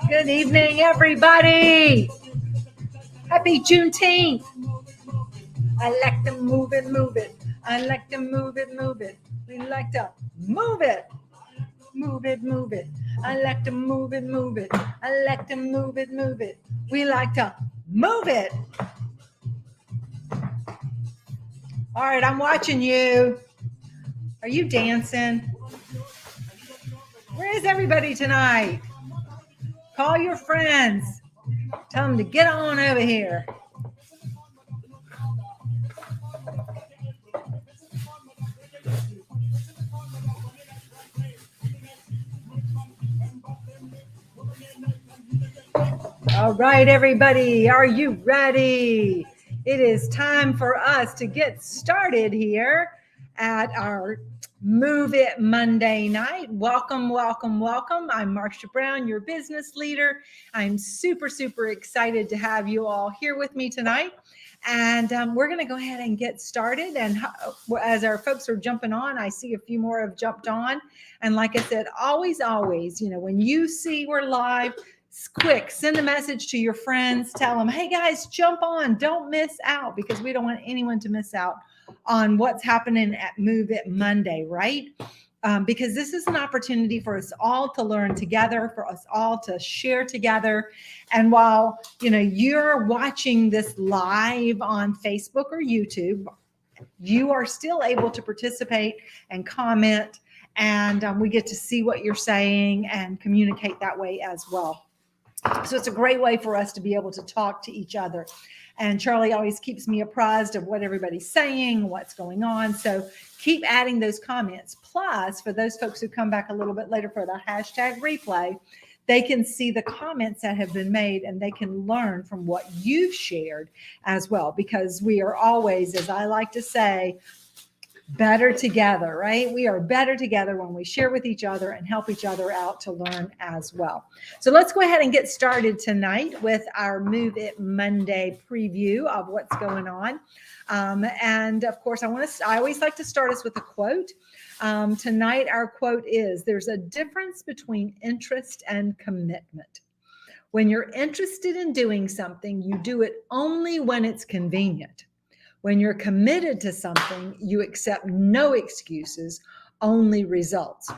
Good evening, everybody. Happy Juneteenth. I like to move it, move it. I like to move it, move it. We like to move it. Move it, move it. I like to move it, move it. I like to move it, move it. We like to move it. All right, I'm watching you. Are you dancing? Where is everybody tonight? Call your friends. Tell them to get on over here. All right, everybody, are you ready? It is time for us to get started here at our Move It Monday night. Welcome, welcome, welcome. I'm Marcia Brown, your business leader. I'm super, super excited to have you all here with me tonight. And we're going to go ahead and get started. And as our folks are jumping on, I see a few more have jumped on. And like I said, always, when you see we're live, quick, send a message to your friends. Tell them, hey, guys, jump on. Don't miss out, because we don't want anyone to miss out on what's happening at Move It Monday, right? Because this is an opportunity for us all to learn together, for us all to share together. And while, you're watching this live on Facebook or YouTube, you are still able to participate and comment. And we get to see what you're saying and communicate that way as well. So it's a great way for us to be able to talk to each other. And Charlie always keeps me apprised of what everybody's saying, what's going on. So keep adding those comments. Plus, for those folks who come back a little bit later for the hashtag replay, they can see the comments that have been made and they can learn from what you've shared as well. Because we are always, as I like to say, better together, right? We are better together when we share with each other and help each other out to learn as well. So let's go ahead and get started tonight with our Move It Monday preview of what's going on. And of course, I always like to start us with a quote. Tonight, our quote is, there's a difference between interest and commitment. When you're interested in doing something, you do it only when it's convenient. When you're committed to something, you accept no excuses, only results.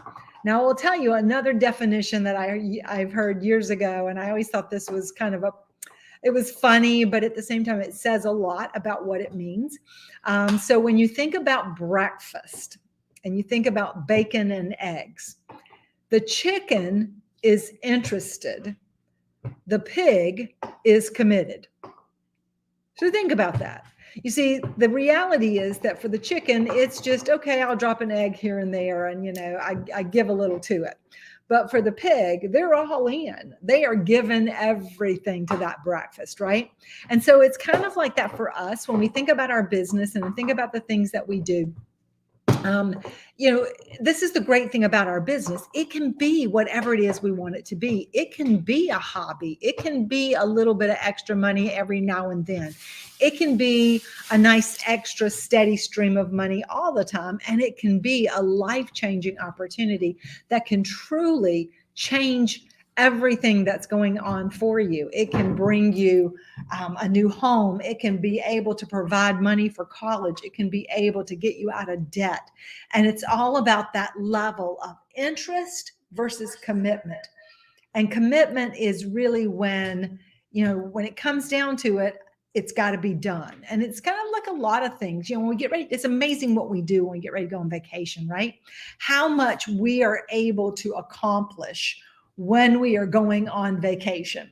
Now, I'll tell you another definition that I've heard years ago, and I always thought this was it was funny, but at the same time, it says a lot about what it means. So when you think about breakfast and you think about bacon and eggs, the chicken is interested. The pig is committed. So think about that. You see, the reality is that for the chicken, it's just, okay, I'll drop an egg here and there, and, I give a little to it. But for the pig, they're all in. They are given everything to that breakfast, right? And so it's kind of like that for us when we think about our business and think about the things that we do. This is the great thing about our business. It can be whatever it is we want it to be. It can be a hobby. It can be a little bit of extra money every now and then. It can be a nice extra steady stream of money all the time. And it can be a life-changing opportunity that can truly change everything that's going on for you. It can bring you a new home. It can be able to provide money for college. It can be able to get you out of debt. And it's all about that level of interest versus commitment. And commitment is really when it comes down to it, it's got to be done. And it's kind of like a lot of things. When we get ready, it's amazing what we do when we get ready to go on vacation, right? How much we are able to accomplish when we are going on vacation.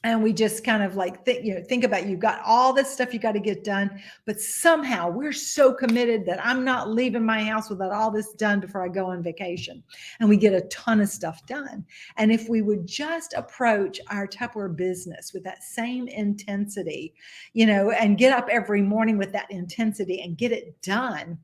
And we just kind of think about, you've got all this stuff you got to get done, but somehow we're so committed that I'm not leaving my house without all this done before I go on vacation. And we get a ton of stuff done. And if we would just approach our Tupperware business with that same intensity, and get up every morning with that intensity and get it done.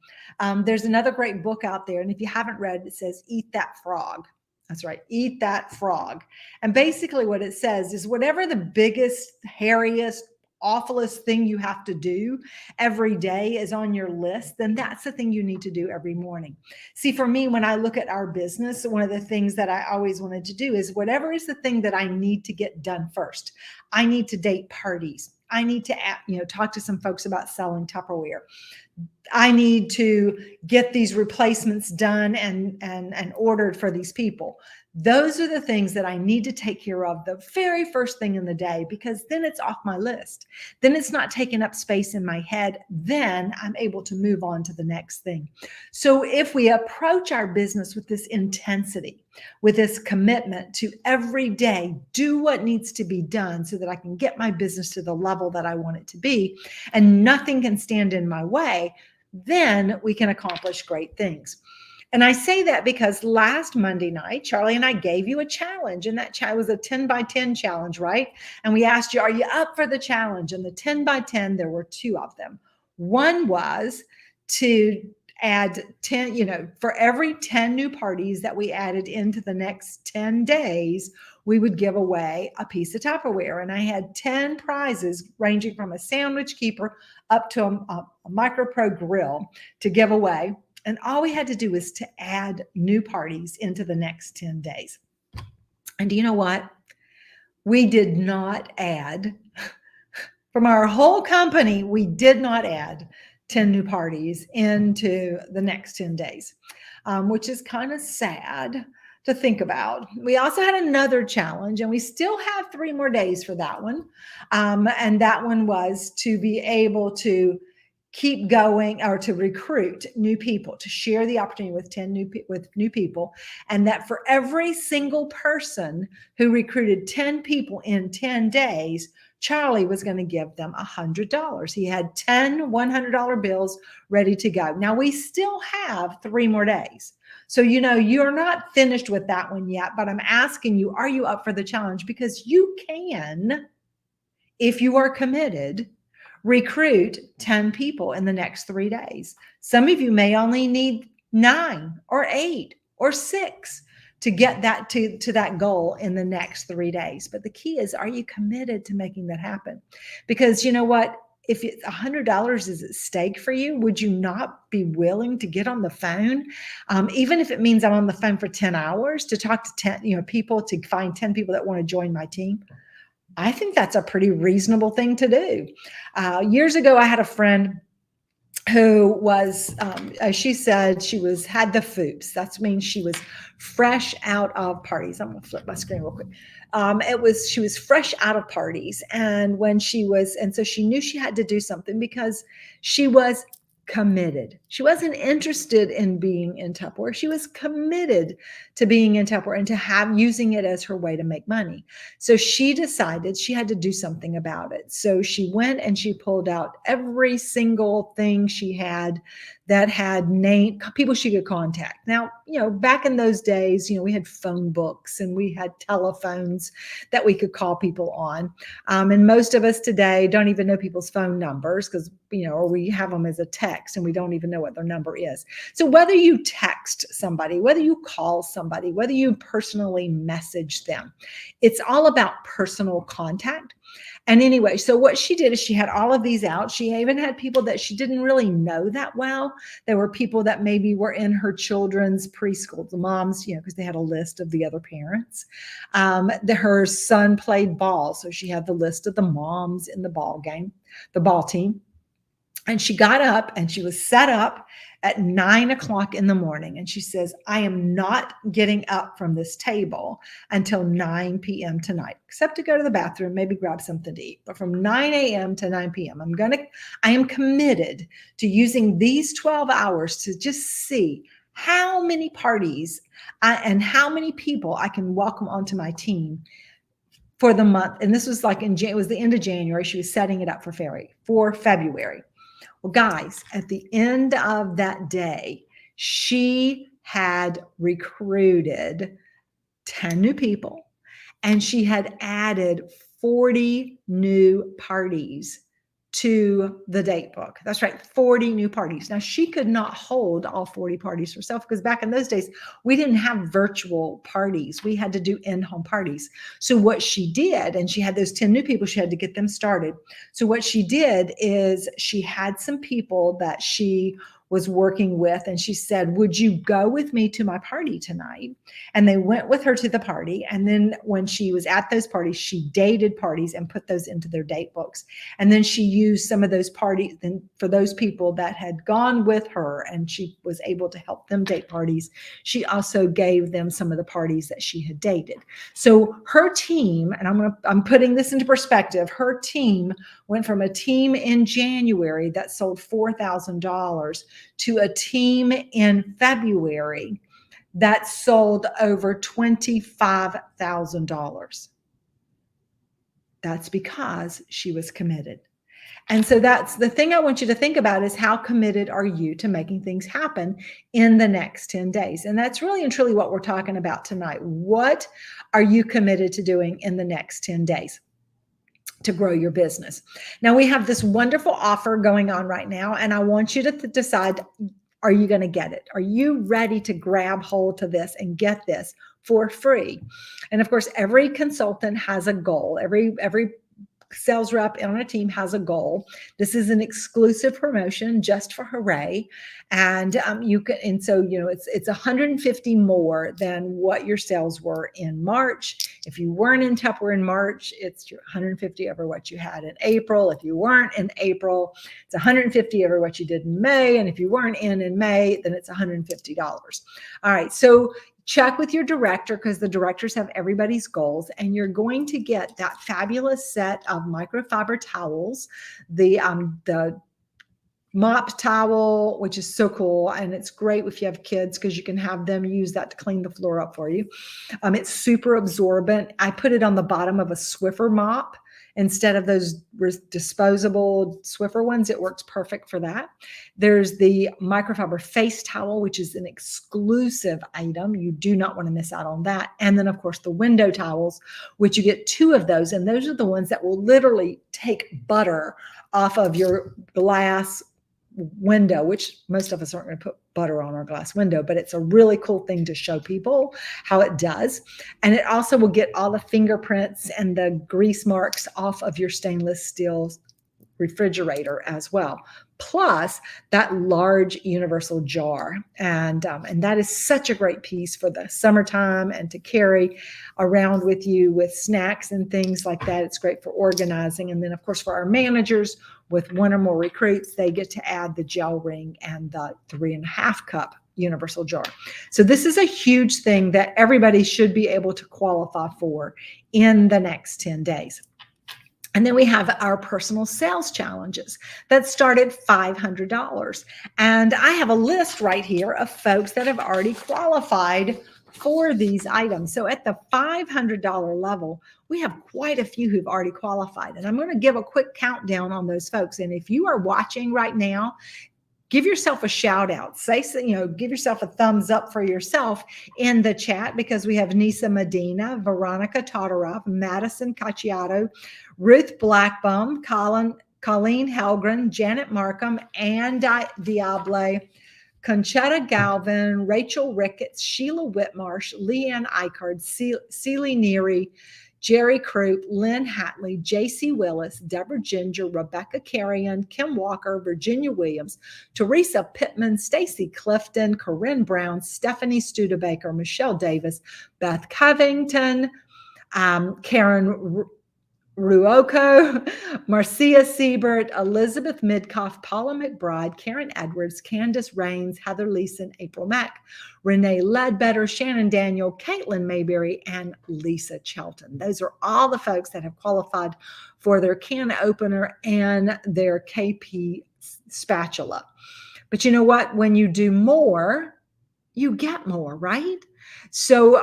There's another great book out there. And if you haven't read it, it says, Eat That Frog. That's right. Eat that frog. And basically what it says is, whatever the biggest, hairiest, awfulest thing you have to do every day is on your list, then that's the thing you need to do every morning. See, for me, when I look at our business, one of the things that I always wanted to do is whatever is the thing that I need to get done first. I need to date parties. I need to, talk to some folks about selling Tupperware. I need to get these replacements done and ordered for these people. Those are the things that I need to take care of the very first thing in the day, because then it's off my list. Then it's not taking up space in my head. Then I'm able to move on to the next thing. So if we approach our business with this intensity, with this commitment to every day do what needs to be done so that I can get my business to the level that I want it to be, and nothing can stand in my way, then we can accomplish great things. And I say that because last Monday night, Charlie and I gave you a challenge, and that challenge was a 10 by 10 challenge, right? And we asked you, are you up for the challenge? And the 10 by 10, there were two of them. One was to add 10, for every 10 new parties that we added into the next 10 days, we would give away a piece of Tupperware. And I had 10 prizes ranging from a sandwich keeper up to a Micro Pro grill to give away. And all we had to do was to add new parties into the next 10 days. And do you know what? We did not add, from our whole company, we did not add 10 new parties into the next 10 days, which is kind of sad to think about. We also had another challenge, and we still have 3 more days for that one. And that one was to be able to keep going, or to recruit new people, to share the opportunity with new people. And that for every single person who recruited 10 people in 10 days, Charlie was going to give them $100. He had 10 $100 bills ready to go. Now we still have 3 more days. So, you're not finished with that one yet, but I'm asking you, are you up for the challenge? Because you can, if you are committed, recruit 10 people in the next 3 days. Some of you may only need 9 or 8 or 6 to get that to that goal in the next 3 days. But the key is, are you committed to making that happen? Because you know what? If it's $100 is at stake for you, would you not be willing to get on the phone? Even if it means I'm on the phone for 10 hours to talk to 10 people, to find 10 people that want to join my team. I think that's a pretty reasonable thing to do. Years ago, I had a friend who was, she said she had the foops. That means she was fresh out of parties. I'm going to flip my screen real quick. She was fresh out of parties. And so she knew she had to do something because she was committed. She wasn't interested in being in Tupperware. She was committed to being in Tupperware and to using it as her way to make money. So she decided she had to do something about it. So she went and she pulled out every single thing she had that had people she could contact. Now, back in those days, we had phone books and we had telephones that we could call people on. And most of us today don't even know people's phone numbers because, or we have them as a text and we don't even know what their number is. So whether you text somebody, whether you call somebody, whether you personally message them, it's all about personal contact. And anyway, so what she did is she had all of these out. She even had people that she didn't really know that well. There were people that maybe were in her children's preschool, the moms, because they had a list of the other parents. Her son played ball, so she had the list of the moms in the ball game, the ball team. And she got up and she was set up at 9 o'clock in the morning. And she says, I am not getting up from this table until 9 p.m. tonight, except to go to the bathroom, maybe grab something to eat. But from 9 a.m. to 9 p.m., I am committed to using these 12 hours to just see how many parties and how many people I can welcome onto my team for the month. And this was it was the end of January. She was setting it up for February. Well, guys, at the end of that day, she had recruited 10 new people and she had added 40 new parties to the date book. That's right, 40 new parties. Now, she could not hold all 40 parties herself because back in those days, we didn't have virtual parties. We had to do in-home parties. So what she did, and she had those 10 new people, she had to get them started. So what she did is she had some people that she was working with, and she said, would you go with me to my party tonight? And they went with her to the party. And then when she was at those parties, she dated parties and put those into their date books. And then she used some of those parties then for those people that had gone with her, and she was able to help them date parties. She also gave them some of the parties that she had dated. So her team, and I'm putting this into perspective, her team went from a team in January that sold $4,000 to a team in February that sold over $25,000. That's because she was committed. And so that's the thing I want you to think about, is how committed are you to making things happen in the next 10 days? And that's really and truly what we're talking about tonight. What are you committed to doing in the next 10 days? To grow your business. Now, we have this wonderful offer going on right now, and I want you to decide, are you going to get it? Are you ready to grab hold to this and get this for free? And of course, every consultant has a goal. Every sales rep on a team has a goal. This is an exclusive promotion just for Hooray. And it's 150 more than what your sales were in March. If you weren't in Tupperware in March, it's 150 over what you had in April. If you weren't in April, it's 150 over what you did in May. And if you weren't in May, then it's $150. All right. So check with your director, because the directors have everybody's goals, and you're going to get that fabulous set of microfiber towels, the mop towel, which is so cool. And it's great if you have kids, because you can have them use that to clean the floor up for you. It's super absorbent. I put it on the bottom of a Swiffer mop instead of those disposable Swiffer ones. It works perfect for that. There's the microfiber face towel, which is an exclusive item. You do not want to miss out on that. And then, of course, the window towels, which you get 2 of those. And those are the ones that will literally take butter off of your glass window, which most of us aren't going to put butter on our glass window, but it's a really cool thing to show people how it does. And it also will get all the fingerprints and the grease marks off of your stainless steel refrigerator as well. Plus that large universal jar. And that is such a great piece for the summertime and to carry around with you with snacks and things like that. It's great for organizing. And then, of course, for our managers with 1 or more recruits, they get to add the gel ring and the 3.5 cup universal jar. So this is a huge thing that everybody should be able to qualify for in the next 10 days. And then we have our personal sales challenges that start at $500. And I have a list right here of folks that have already qualified for these items. So at the $500 level, we have quite a few who've already qualified. And I'm going to give a quick countdown on those folks. And if you are watching right now, give yourself a shout out. Give yourself a thumbs up for yourself in the chat, because we have Nisa Medina, Veronica Todorov, Madison Cacciato, Ruth Blackbum, Colleen Helgren, Janet Markham, Ann Diable, Conchetta Galvin, Rachel Ricketts, Sheila Whitmarsh, Leanne Eichard, Celie Neary, Jerry Croup, Lynn Hatley, J.C. Willis, Deborah Ginger, Rebecca Carrion, Kim Walker, Virginia Williams, Teresa Pittman, Stacy Clifton, Corinne Brown, Stephanie Studebaker, Michelle Davis, Beth Covington, Karen Ruocco, Marcia Siebert, Elizabeth Midcoff, Paula McBride, Karen Edwards, Candace Rains, Heather Leeson, April Mack, Renee Ledbetter, Shannon Daniel, Caitlin Mayberry, and Lisa Chelton. Those are all the folks that have qualified for their can opener and their KP spatula. But you know what? When you do more, you get more, right? So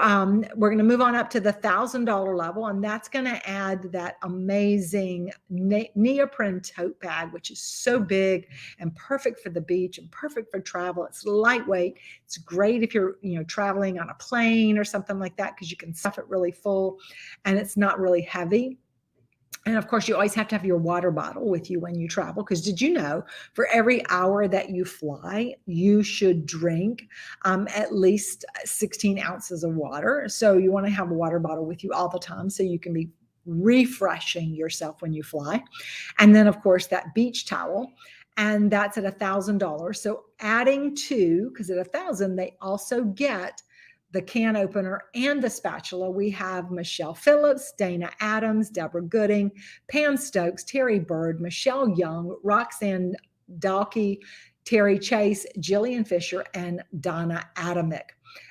we're going to move on up to the $1,000 level, and that's going to add that amazing neoprene tote bag, which is so big and perfect for the beach and perfect for travel. It's lightweight. It's great if you're traveling on a plane or something like that, because you can stuff it really full and it's not really heavy. And of course, you always have to have your water bottle with you when you travel, because did you know for every hour that you fly, you should drink at least 16 ounces of water. So you want to have a water bottle with you all the time so you can be refreshing yourself when you fly. And then, of course, that beach towel. And that's at $1,000. So adding to, because at 1,000, they also get the can opener and the spatula. We have Michelle Phillips, Dana Adams, Deborah Gooding, Pam Stokes, Terry Bird, Michelle Young, Roxanne Dalkey, Terry Chase, Jillian Fisher, and Donna Adamick.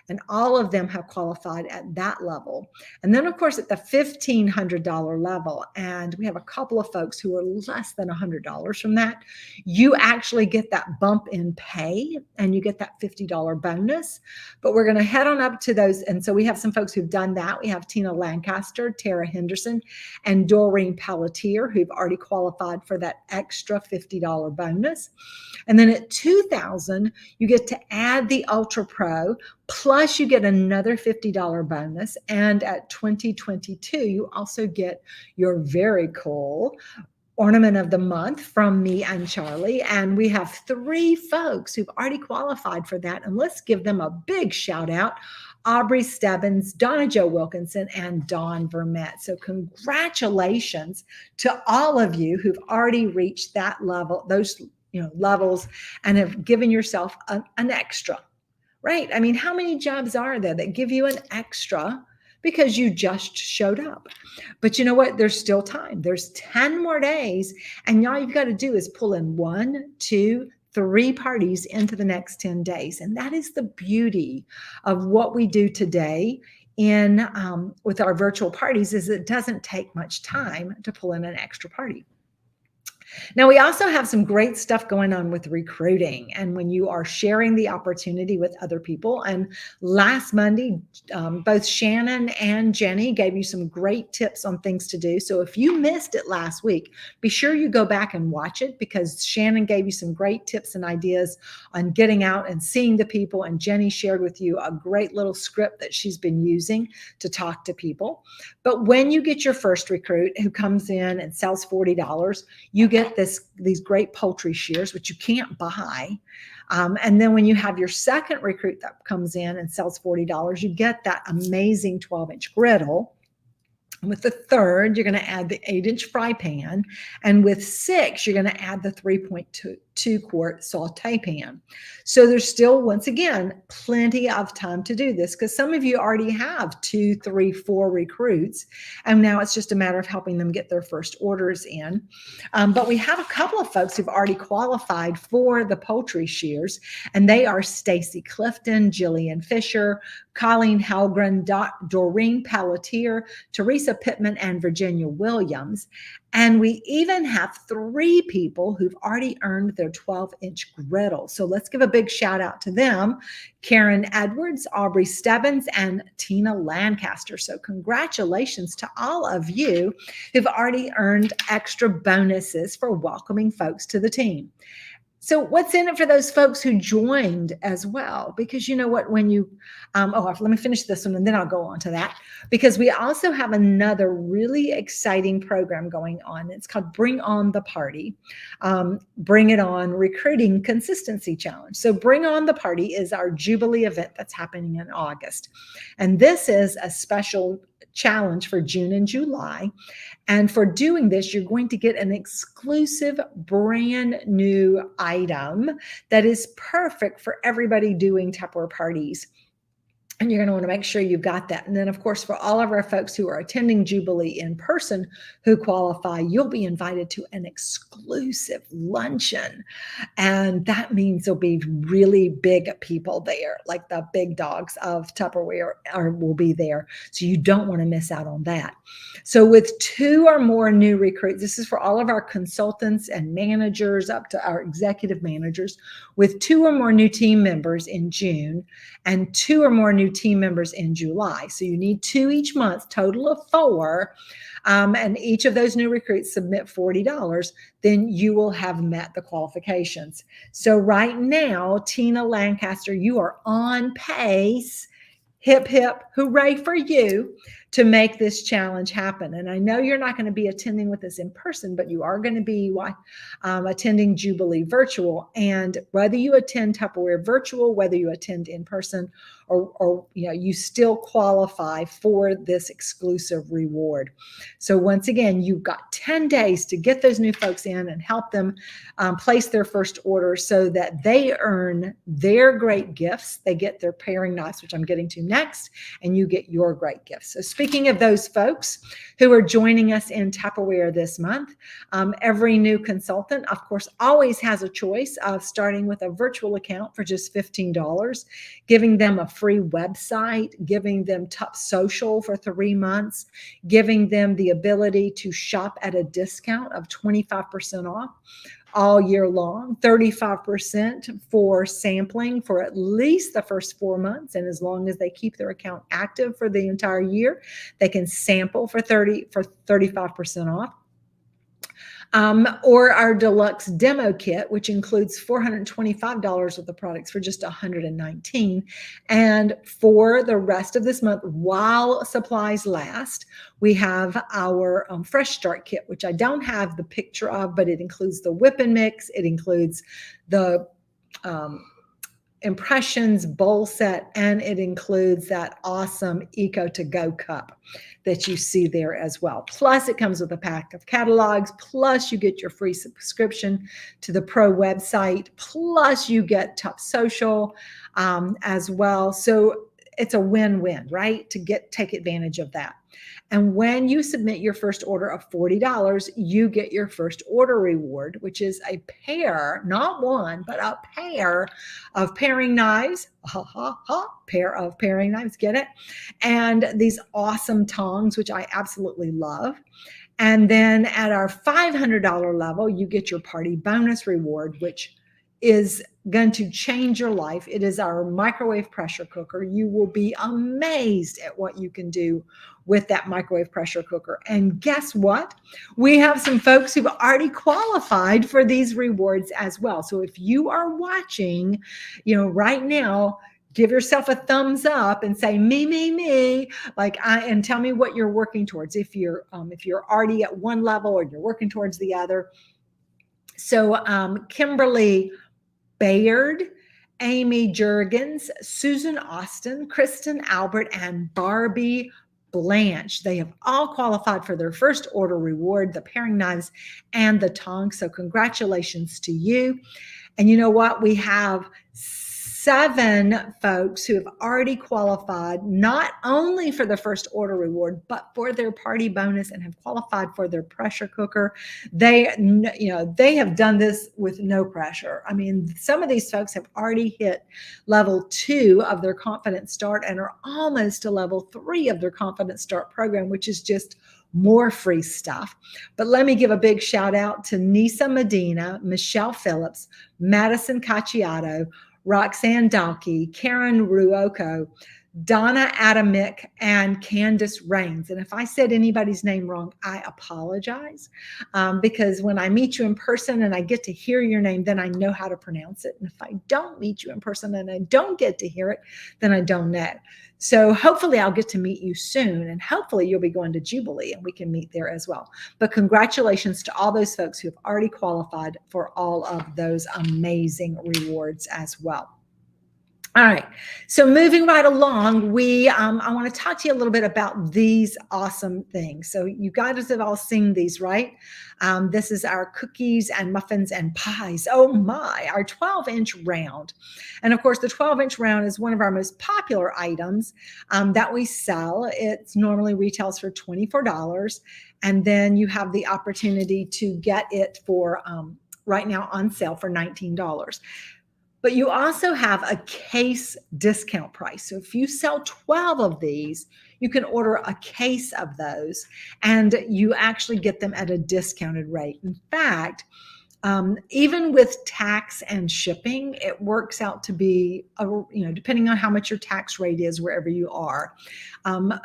And all of them have qualified at that level. And then, of course, at the $1,500 level, and we have a couple of folks who are less than $100 from that, you actually get that bump in pay and you get that $50 bonus. But we're going to head on up to those. And so we have some folks who've done that. We have Tina Lancaster, Tara Henderson, and Doreen Pelletier, who've already qualified for that extra $50 bonus. And then at $2,000, you get to add the Ultra Pro, plus you get another $50 bonus. And at 2022, you also get your very cool Ornament of the Month from me and Charlie. And we have 3 folks who've already qualified for that. And let's give them a big shout out. Aubrey Stebbins, Donna Jo Wilkinson, and Dawn Vermette. So congratulations to all of you who've already reached that level, those levels, and have given yourself an extra. Right? I mean, how many jobs are there that give you an extra because you just showed up? But you know what? There's still time. There's 10 more days. And all you've got to do is pull in 1, 2, 3 parties into the next 10 days. And that is the beauty of what we do today in with our virtual parties, is it doesn't take much time to pull in an extra party. Now, we also have some great stuff going on with recruiting, and when you are sharing the opportunity with other people. And last Monday, both Shannon and Jenny gave you some great tips on things to do. So if you missed it last week, be sure you go back and watch it, because Shannon gave you some great tips and ideas on getting out and seeing the people. And Jenny shared with you a great little script that she's been using to talk to people. But when you get your first recruit who comes in and sells $40, you get these great poultry shears, which you can't buy. And then when you have your second recruit that comes in and sells $40, you get that amazing 12-inch griddle. With the third, you're going to add the 8-inch fry pan. And with 6, you're going to add the 3.2 quart saute pan. So there's still, once again, plenty of time to do this, because some of you already have 2, 3, 4 recruits. And now it's just a matter of helping them get their first orders in. But we have a couple of folks who've already qualified for the poultry shears, and they are Stacy Clifton, Jillian Fisher, Colleen Halgren, Doreen Pelletier, Teresa Pittman, and Virginia Williams. And we even have 3 people who've already earned their 12-inch griddle. So let's give a big shout out to them: Karen Edwards, Aubrey Stebbins, and Tina Lancaster. So congratulations to all of you who've already earned extra bonuses for welcoming folks to the team. So what's in it for those folks who joined as well? Because you know what, when you, let me finish this one and then I'll go on to that. Because we also have another really exciting program going on. It's called Bring On the Party. Bring It On Recruiting Consistency Challenge. So Bring On the Party is our Jubilee event that's happening in August. And this is a special challenge for June and July. And for doing this, you're going to get an exclusive brand new item that is perfect for everybody doing Tupperware parties. And you're going to want to make sure you've got that. And then, of course, for all of our folks who are attending Jubilee in person who qualify, you'll be invited to an exclusive luncheon. And that means there'll be really big people there, like the big dogs of Tupperware will be there. So you don't want to miss out on that. So with 2 or more new recruits, this is for all of our consultants and managers up to our executive managers, with 2 or more new team members in June and 2 or more new team members in July. So you need 2 each month, total of 4. And each of those new recruits submit $40, then you will have met the qualifications. So right now, Tina Lancaster, you are on pace, hip, hip, hooray for you, to make this challenge happen. And I know you're not going to be attending with us in person, but you are going to be attending Jubilee virtual. And whether you attend Tupperware virtual, whether you attend in person, or you still qualify for this exclusive reward. So once again, you've got 10 days to get those new folks in and help them place their first order so that they earn their great gifts. They get their pairing knives, which I'm getting to next, and you get your great gifts. So speaking of those folks who are joining us in Tupperware this month, every new consultant, of course, always has a choice of starting with a virtual account for just $15, giving them a free website, giving them Tup Social for 3 months, giving them the ability to shop at a discount of 25% off all year long, 35% for sampling for at least the first 4 months. And as long as they keep their account active for the entire year, they can sample for 35% off. Or our deluxe demo kit, which includes $425 of the products for just $119. And for the rest of this month, while supplies last, we have our Fresh Start kit, which I don't have the picture of, but it includes the whip and mix. It includes the impressions bowl set, and it includes that awesome Eco to Go cup that you see there as well. Plus it comes with a pack of catalogs, plus you get your free subscription to the pro website, plus you get Tup Social as well. So it's a win-win, right? To take advantage of that. And when you submit your first order of $40, you get your first order reward, which is a pair, not one, but a pair of paring knives. Pair of paring knives, get it? And these awesome tongs, which I absolutely love. And then at our $500 level, you get your party bonus reward, which is going to change your life. It is our microwave pressure cooker. You will be amazed at what you can do with that microwave pressure cooker. And guess what? We have some folks who've already qualified for these rewards as well. So if you are watching, right now, give yourself a thumbs up and say me, and tell me what you're working towards. If you're already at one level or you're working towards the other. So Kimberly Bayard, Amy Jurgens, Susan Austin, Kristen Albert, and Barbie Blanche. They have all qualified for their first order reward, the paring knives and the tongs. So congratulations to you. And you know what? We have 7 folks who have already qualified, not only for the first order reward, but for their party bonus and have qualified for their pressure cooker. They have done this with no pressure. I mean, some of these folks have already hit level 2 of their Confident Start and are almost to level 3 of their Confident Start program, which is just more free stuff. But let me give a big shout out to Nisa Medina, Michelle Phillips, Madison Cacciato, Roxanne Dalkey, Karen Ruocco, Donna Adamick, and Candace Rains. And if I said anybody's name wrong, I apologize, because when I meet you in person and I get to hear your name, then I know how to pronounce it. And if I don't meet you in person and I don't get to hear it, then I don't know. So hopefully I'll get to meet you soon, and hopefully you'll be going to Jubilee and we can meet there as well. But congratulations to all those folks who have already qualified for all of those amazing rewards as well. All right, so moving right along, I want to talk to you a little bit about these awesome things. So you guys have all seen these, right? This is our cookies and muffins and pies. Oh my, our 12-inch round. And of course, the 12-inch round is one of our most popular items that we sell. It's normally retails for $24. And then you have the opportunity to get it for right now on sale for $19. But you also have a case discount price. So if you sell 12 of these, you can order a case of those and you actually get them at a discounted rate. In fact, even with tax and shipping, it works out to be, depending on how much your tax rate is wherever you are, $16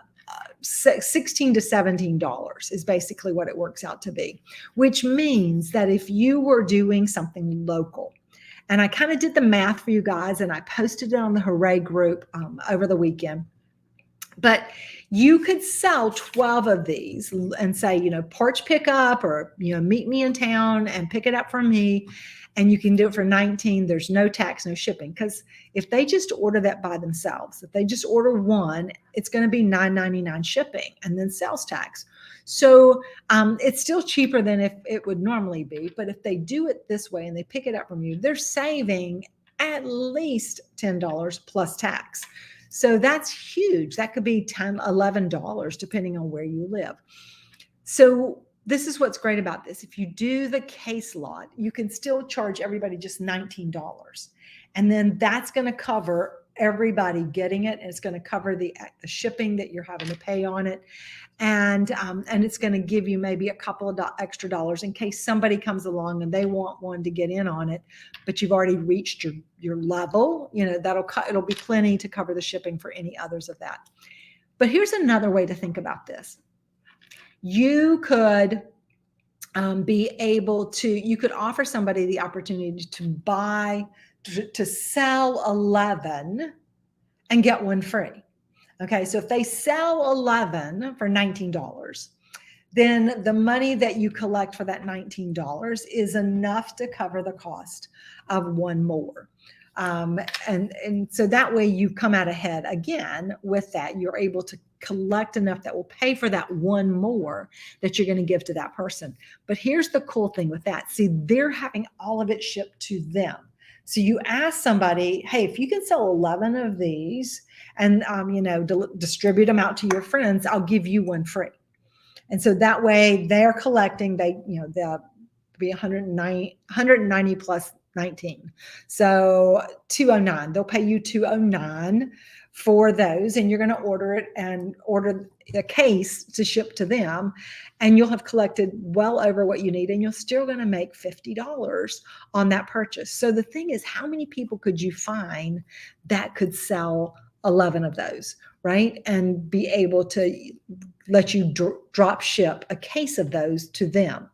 to $17 is basically what it works out to be, which means that if you were doing something local, and I kind of did the math for you guys, and I posted it on the Hooray group over the weekend, But you could sell 12 of these and say, porch pickup, or, meet me in town and pick it up from me. And you can do it for 19. There's no tax, no shipping. Because if they just order that by themselves, if they just order one, it's going to be $9.99 shipping and then sales tax. So it's still cheaper than if it would normally be. But if they do it this way and they pick it up from you, they're saving at least $10 plus tax. So that's huge. That could be $10, $11, depending on where you live. So this is what's great about this. If you do the case lot, you can still charge everybody just $19. And then that's going to cover everybody getting it. And it's going to cover the shipping that you're having to pay on it. And it's going to give you maybe a couple of extra dollars in case somebody comes along and they want one to get in on it, but you've already reached your level. It'll be plenty to cover the shipping for any others of that. But here's another way to think about this. You could you could offer somebody the opportunity to sell 11 and get one free. Okay, so if they sell 11 for $19, then the money that you collect for that $19 is enough to cover the cost of one more. And so that way you come out ahead again with that. You're able to collect enough that will pay for that one more that you're going to give to that person. But here's the cool thing with that. See, they're having all of it shipped to them. So you ask somebody, hey, if you can sell 11 of these and, distribute them out to your friends, I'll give you one free. And so that way they're collecting, they'll be 190 plus 19. So 209, they'll pay you 209 for those, and you're going to order it and order a case to ship to them, and you'll have collected well over what you need, and you're still going to make $50 on that purchase. So the thing is, how many people could you find that could sell 11 of those, right? And be able to let you drop ship a case of those to them.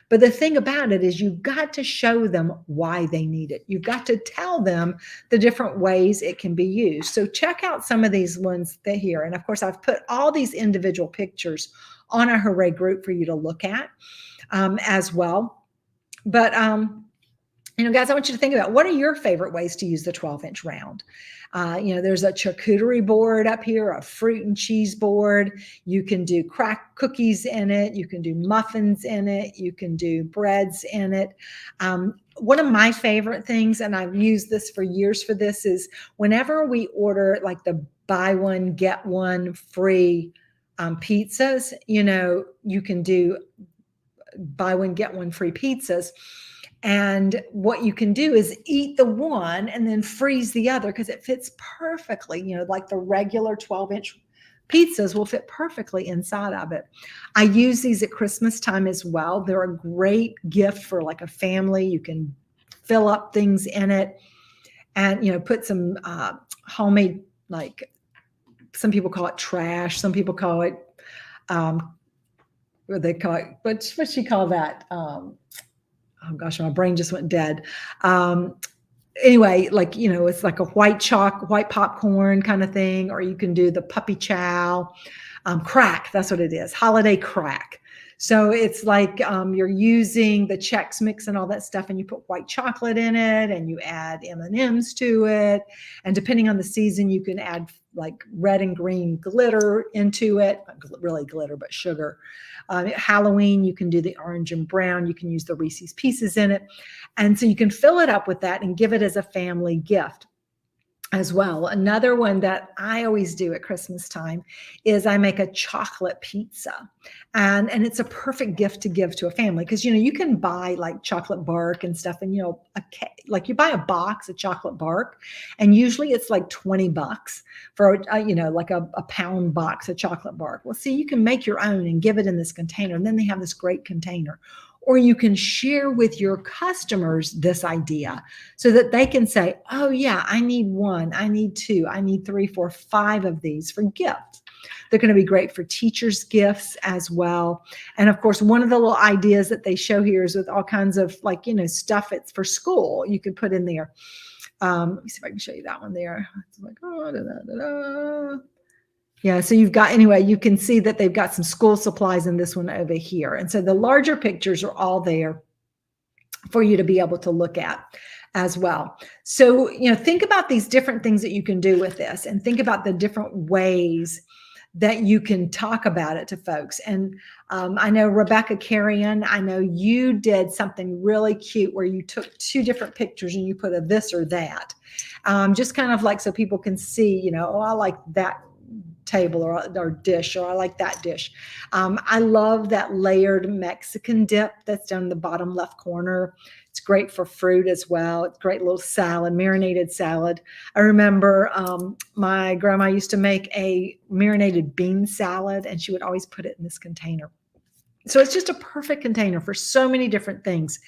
But the thing about it is you've got to show them why they need it. You've got to tell them the different ways it can be used. So check out some of these ones that here. And of course, I've put all these individual pictures on our Hooray group for you to look at as well. But, guys, I want you to think about, what are your favorite ways to use the 12-inch round? There's a charcuterie board up here, a fruit and cheese board. You can do cracked cookies in it. You can do muffins in it. You can do breads in it. One of my favorite things, and I've used this for years for this, is whenever we order like the buy one, get one free pizzas, you can do buy one, get one free pizzas. And what you can do is eat the one and then freeze the other, because it fits perfectly, like the regular 12-inch pizzas will fit perfectly inside of it. I use these at Christmas time as well. They're a great gift for like a family. You can fill up things in it and, put some homemade, like some people call it trash. Some people call it, what's she call that? Oh gosh, my brain just went dead. Anyway, it's like a white popcorn kind of thing, or you can do the puppy chow, crack. That's what it is. Holiday crack. So it's like you're using the Chex Mix and all that stuff, and you put white chocolate in it, and you add M&Ms to it. And depending on the season, you can add like red and green glitter into it. Not really glitter, but sugar. Halloween, you can do the orange and brown. You can use the Reese's Pieces in it. And so you can fill it up with that and give it as a family gift as well. Another one that I always do at Christmas time is I make a chocolate pizza, and it's a perfect gift to give to a family, because you can buy like chocolate bark and stuff, and like you buy a box of chocolate bark, and usually it's like $20 for like a pound box of chocolate bark. Well, see, you can make your own and give it in this container, and then they have this great container. Or you can share with your customers this idea so that they can say, oh yeah, I need one, I need two, I need 3, 4, 5 of these for gifts. They're going to be great for teachers' gifts as well. And of course, one of the little ideas that they show here is with all kinds of stuff it's for school. You could put in there. Let me see if I can show you that one there. It's like, Yeah, so you've got, anyway, you can see that they've got some school supplies in this one over here. And so the larger pictures are all there for you to be able to look at as well. So, think about these different things that you can do with this, and think about the different ways that you can talk about it to folks. And I know Rebecca Carrion, I know you did something really cute where you took two different pictures and you put a this or that, just kind of like so people can see, oh, I like that table or dish, or I like that dish. I love that layered Mexican dip that's down in the bottom left corner. It's great for fruit as well. It's great little salad, marinated salad. I remember my grandma used to make a marinated bean salad, and she would always put it in this container. So it's just a perfect container for so many different things.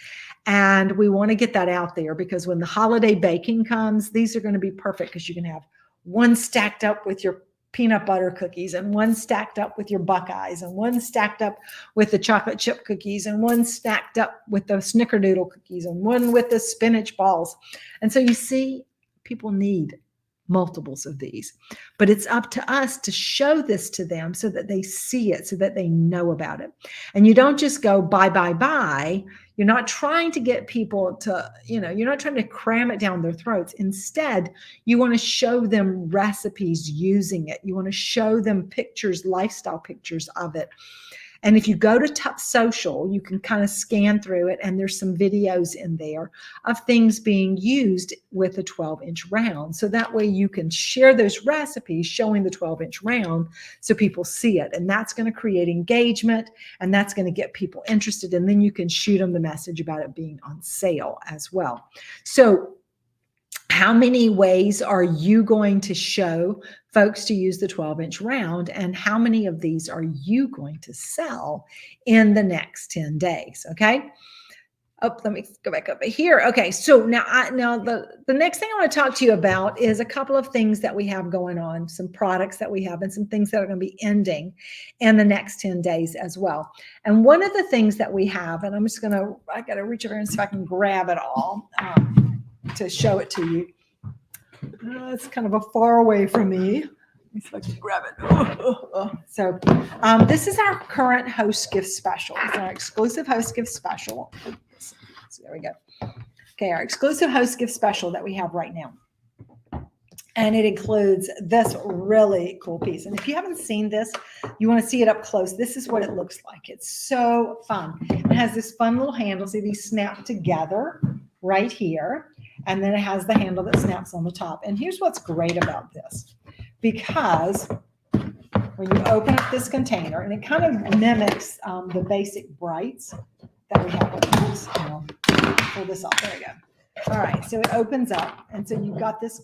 And we want to get that out there, because when the holiday baking comes, these are going to be perfect, because you can have one stacked up with your peanut butter cookies, and one stacked up with your Buckeyes, and one stacked up with the chocolate chip cookies, and one stacked up with the snickerdoodle cookies, and one with the spinach balls. And so you see, people need multiples of these, but it's up to us to show this to them so that they see it, so that they know about it. And you don't just go buy, buy, buy. You're not trying to get people to, you're not trying to cram it down their throats. Instead, you want to show them recipes using it. You want to show them pictures, lifestyle pictures of it. And if you go to Tup Social, you can kind of scan through it, and there's some videos in there of things being used with a 12-inch round. So that way you can share those recipes showing the 12-inch round so people see it. And that's going to create engagement, and that's going to get people interested. And then you can shoot them the message about it being on sale as well. So how many ways are you going to show folks to use the 12-inch round, and how many of these are you going to sell in the next 10 days? Okay. Oh, let me go back over here. Okay. So now the next thing I want to talk to you about is a couple of things that we have going on, some products that we have, and some things that are going to be ending in the next 10 days as well. And one of the things that we have, and I got to reach over and see if I can grab it all to show it to you. It's kind of a far away from me. Let me see if I can grab it. So this is our current host gift special. It's our exclusive host gift special. So there we go. Okay, our exclusive host gift special that we have right now. And it includes this really cool piece. And if you haven't seen this, you want to see it up close. This is what it looks like. It's so fun. It has this fun little handle. See, these snap together right here. And then it has the handle that snaps on the top. And here's what's great about this. Because when you open up this container, and it kind of mimics the basic brights that we have. Pull this off. There we go. All right. So it opens up. And so you've got this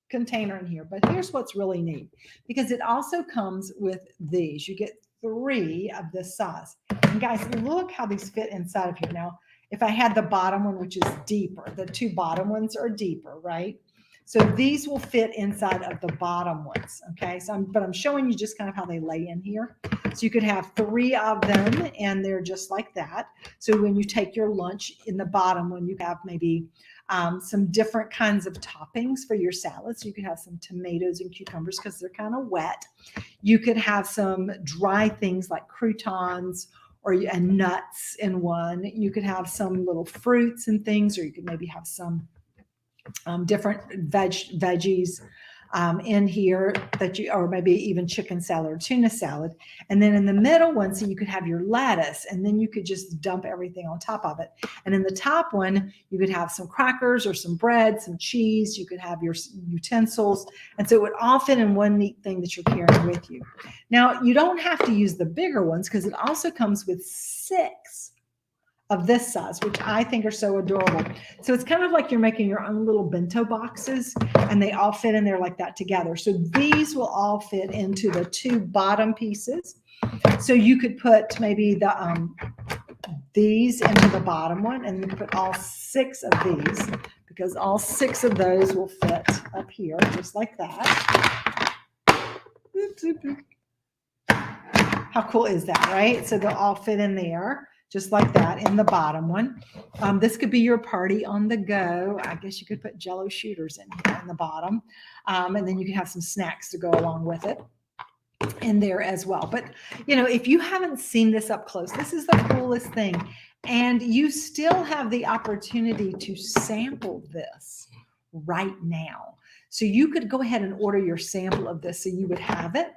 container in here. But here's what's really neat. Because it also comes with these. You get 3 of this size. And guys, look how these fit inside of here. Now, if I had the bottom one, which is deeper, the 2 bottom ones are deeper, right? So these will fit inside of the bottom ones, okay? But I'm showing you just kind of how they lay in here. So you could have 3 of them, and they're just like that. So when you take your lunch, in the bottom one, you have maybe some different kinds of toppings for your salad. So you could have some tomatoes and cucumbers because they're kind of wet. You could have some dry things like croutons, and nuts in one. You could have some little fruits and things, or you could maybe have some different veggies in here or maybe even chicken salad or tuna salad. And then in the middle one, so you could have your lettuce, and then you could just dump everything on top of it. And in the top one, you could have some crackers or some bread, some cheese. You could have your utensils. And so it would all fit in one neat thing that you're carrying with you. Now, you don't have to use the bigger ones, because it also comes with 6 of this size, which I think are so adorable. So it's kind of like you're making your own little bento boxes, and they all fit in there like that together. So these will all fit into the 2 bottom pieces. So you could put maybe these into the bottom one, and then put all 6 of these, because all 6 of those will fit up here just like that. How cool is that, right? So they'll all fit in there just like that in the bottom one. This could be your party on the go. I guess you could put Jell-O shooters in here in the bottom. And then you can have some snacks to go along with it. in there as well. But, if you haven't seen this up close, this is the coolest thing. And you still have the opportunity to sample this right now. So you could go ahead and order your sample of this so you would have it.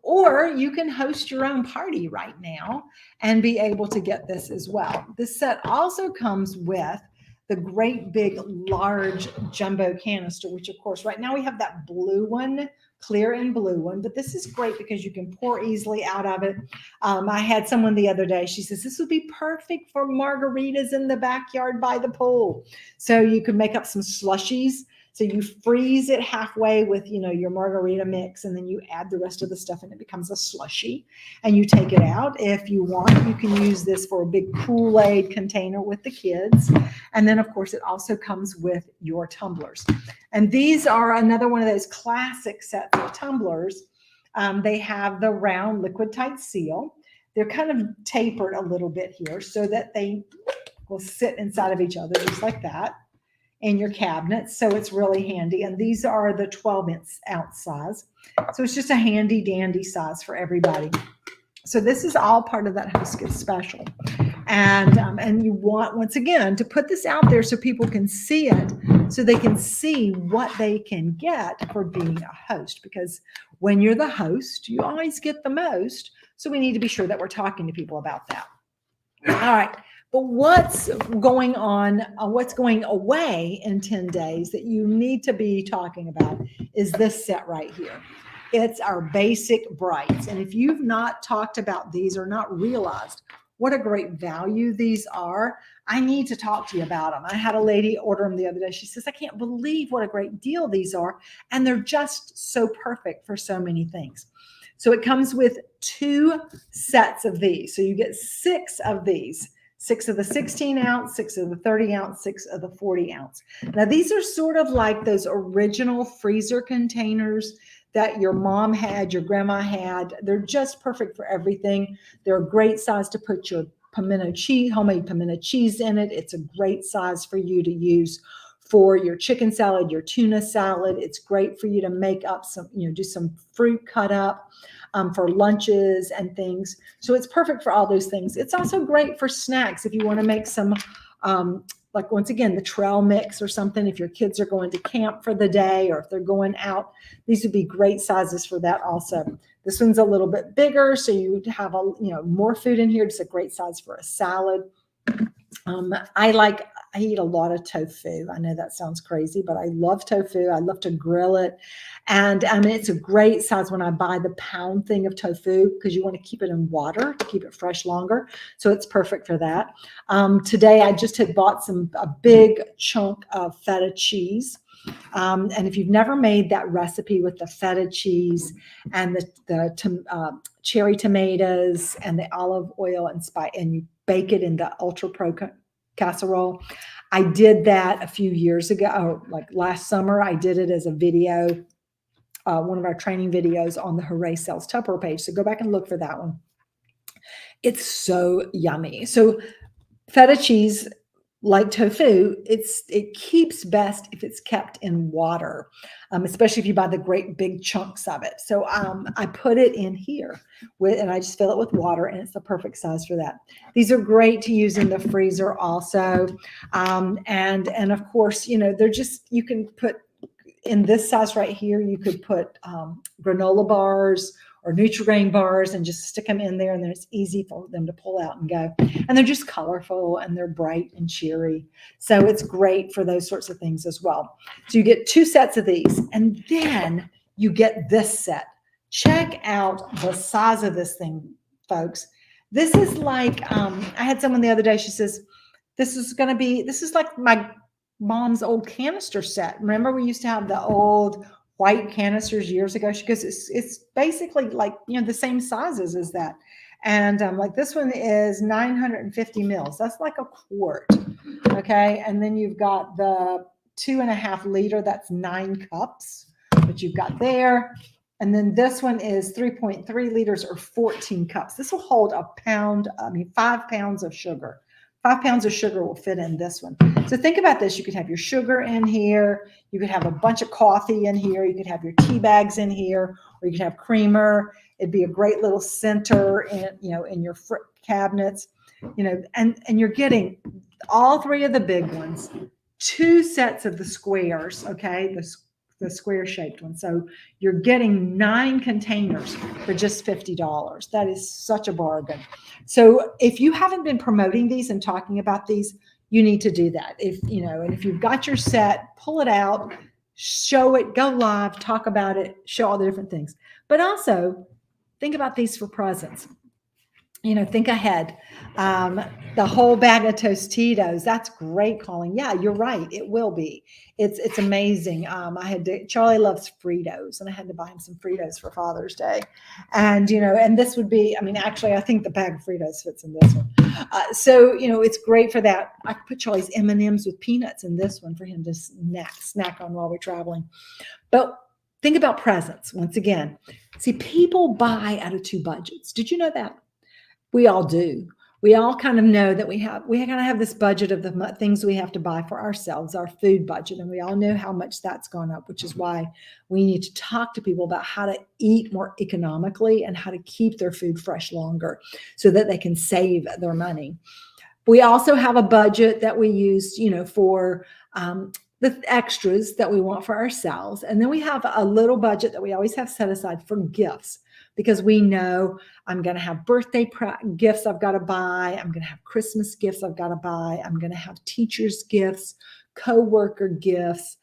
Or you can host your own party right now and be able to get this as well. This set also comes with the great big large jumbo canister, which of course right now we have that blue one, clear and blue one, but this is great because you can pour easily out of it. I had someone the other day, she says, this would be perfect for margaritas in the backyard by the pool. So you could make up some slushies. So you freeze it halfway with, your margarita mix, and then you add the rest of the stuff and it becomes a slushie, and you take it out. If you want, you can use this for a big Kool-Aid container with the kids. And then of course it also comes with your tumblers. And these are another one of those classic sets of tumblers. They have the round liquid tight seal. They're kind of tapered a little bit here so that they will sit inside of each other just like that in your cabinet. So it's really handy. And these are the 12-ounce size. So it's just a handy dandy size for everybody. So this is all part of that Host Gift special. And you want, once again, to put this out there so people can see it, so they can see what they can get for being a host. Because when you're the host, you always get the most. So we need to be sure that we're talking to people about that. All right. But what's going on, what's going away in 10 days that you need to be talking about is this set right here. It's our basic brights. And if you've not talked about these or not realized what a great value these are, I need to talk to you about them. I had a lady order them the other day. She says, I can't believe what a great deal these are. And they're just so perfect for so many things. So it comes with 2 sets of these. So you get 6 of these. 6 of the 16-ounce, 6 of the 30-ounce, 6 of the 40-ounce. Now, these are sort of like those original freezer containers that your mom had, your grandma had. They're just perfect for everything. They're a great size to put your pimento cheese, homemade pimento cheese in it. It's a great size for you to use for your chicken salad, your tuna salad. It's great for you to make up some, do some fruit cut up for lunches and things. So it's perfect for all those things. It's also great for snacks if you want to make some, like once again, the trail mix or something. If your kids are going to camp for the day or if they're going out, these would be great sizes for that also. This one's a little bit bigger, so you would have more food in here. It's a great size for a salad. I eat a lot of tofu. I know that sounds crazy, but I love tofu. I love to grill it. And it's a great size when I buy the pound thing of tofu because you want to keep it in water to keep it fresh longer. So it's perfect for that. Today, I just had bought a big chunk of feta cheese. And if you've never made that recipe with the feta cheese and the cherry tomatoes and the olive oil and spice, and you bake it in the Ultra Pro casserole. I did that a few years ago, like last summer. I did it as a video, one of our training videos on the Hooray Sales Tupperware page. So go back and look for that one. It's so yummy. So feta cheese, like tofu, it keeps best if it's kept in water, especially if you buy the great big chunks of it. So I put it in here and I just fill it with water, and it's the perfect size for that. These are great to use in the freezer also. And of course, they're just, you can put in this size right here, you could put granola bars or Nutri-Grain bars and just stick them in there, and then it's easy for them to pull out and go. And they're just colorful and they're bright and cheery. So it's great for those sorts of things as well. So you get 2 sets of these, and then you get this set. Check out the size of this thing, folks. This is like, I had someone the other day, she says, this is like my mom's old canister set. Remember we used to have the old white canisters years ago? She goes, it's basically like, the same sizes as that. And like this one is 950 mils. That's like a quart. Okay. And then you've got the 2.5 liter, that's 9 cups, that you've got there. And then this one is 3.3 liters or 14 cups. This will hold 5 pounds of sugar. 5 pounds of sugar will fit in this one. So think about this. You could have your sugar in here. You could have a bunch of coffee in here. You could have your tea bags in here, or you could have creamer. It'd be a great little center in your cabinets, and you're getting all 3 of the big ones, 2 sets of the squares, okay, the square shaped one. So you're getting 9 containers for just $50. That is such a bargain. So if you haven't been promoting these and talking about these, you need to do that. And if you've got your set, pull it out, show it, go live, talk about it, show all the different things. But also think about these for presents. Think ahead. The whole bag of Tostitos, that's great, Colin. Yeah, you're right. It will be. It's amazing. Charlie loves Fritos, and I had to buy him some Fritos for Father's Day. And, and this would be, actually, I think the bag of Fritos fits in this one. So, it's great for that. I put Charlie's M&Ms with peanuts in this one for him to snack on while we're traveling. But think about presents once again. See, people buy out of 2 budgets. Did you know that? We all do. We all kind of know that we kind of have this budget of the things we have to buy for ourselves, our food budget. And we all know how much that's gone up, which is why we need to talk to people about how to eat more economically and how to keep their food fresh longer so that they can save their money. We also have a budget that we use, for the extras that we want for ourselves. And then we have a little budget that we always have set aside for gifts, because we know I'm going to have birthday gifts I've got to buy. I'm going to have Christmas gifts I've got to buy. I'm going to have teachers' gifts, co-worker gifts,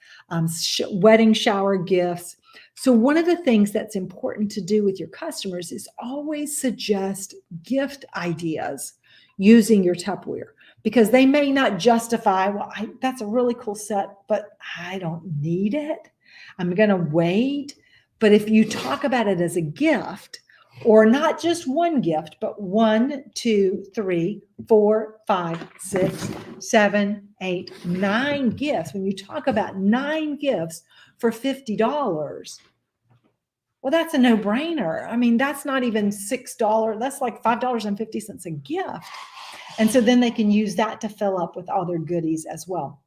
wedding shower gifts. So one of the things that's important to do with your customers is always suggest gift ideas using your Tupperware, because they may not justify, that's a really cool set, but I don't need it. I'm going to wait. But if you talk about it as a gift, or not just one gift, but 1, 2, 3, 4, 5, 6, 7, 8, 9 gifts, when you talk about 9 gifts for $50, well, that's a no-brainer. That's not even $6. That's like $5.50 a gift. And so then they can use that to fill up with all their goodies as well.